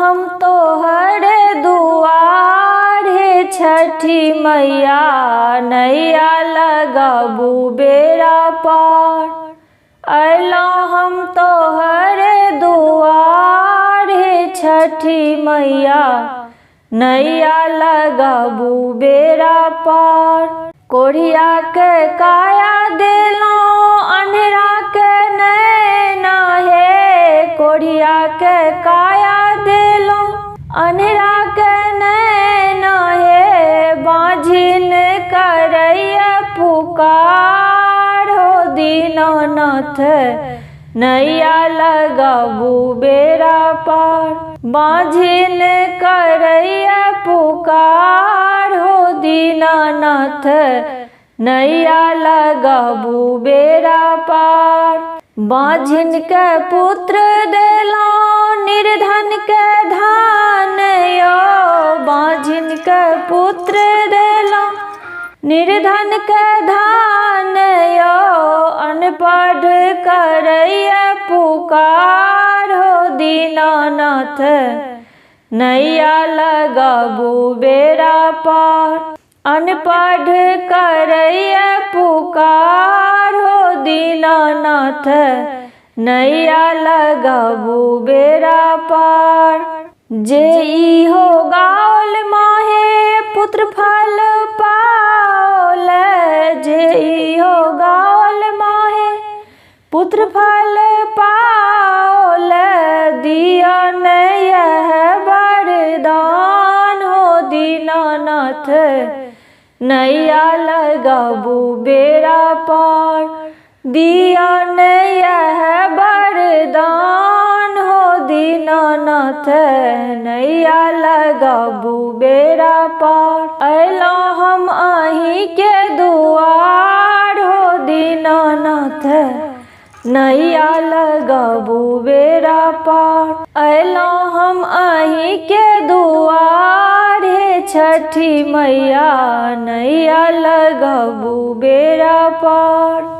हम तोहरे दुआरे छठी मैया, नैया लगाबू बेड़ा पार। अइलौं हम तोहरे दुआरे छठी मैया, नैया लगाबू बेड़ा पार। कोढ़िया के काया देलौं अन्हरा के नैना हे, कोढ़िया के काया देलौं अन्हरा के नैना हे। बाँझिन करैया पुकार हो दीनानाथ, नैया लगाबू बेड़ा पार। बाँझिन करैया पुकार हो दीनानाथ, नैया लगाबू बेड़ा पार। बाँझिन के पुत्र देलौं निर्धन के धान यो, बाँझिन के पुत्र देलौं निर्धन के धान यो। अनपढ़ करैया पुकार हो दीनानाथ, नैया लगाबू बेड़ा पार। अनपढ़ करैया पुकार हो दीनानाथ, नैया लगाबू बेड़ा पार। जेइहो गाओल माहे पुत्र फल पाओल, जेइहो गाओल माहे पुत्र फल पाओल। दियन यह वरदान हो दीनानाथ, नैया लगाबू बेड़ा पार। दियन यह वरदान हो दीनानाथ, नैया लगाबू बेड़ा पार। अइलौं हम अहीं के दुआर हो दीनानाथ, नैया लगाबू बेड़ा पार। अइलौं हम अहीं के दुआरे छठी मैया, नैया लगाबू बेड़ा पार।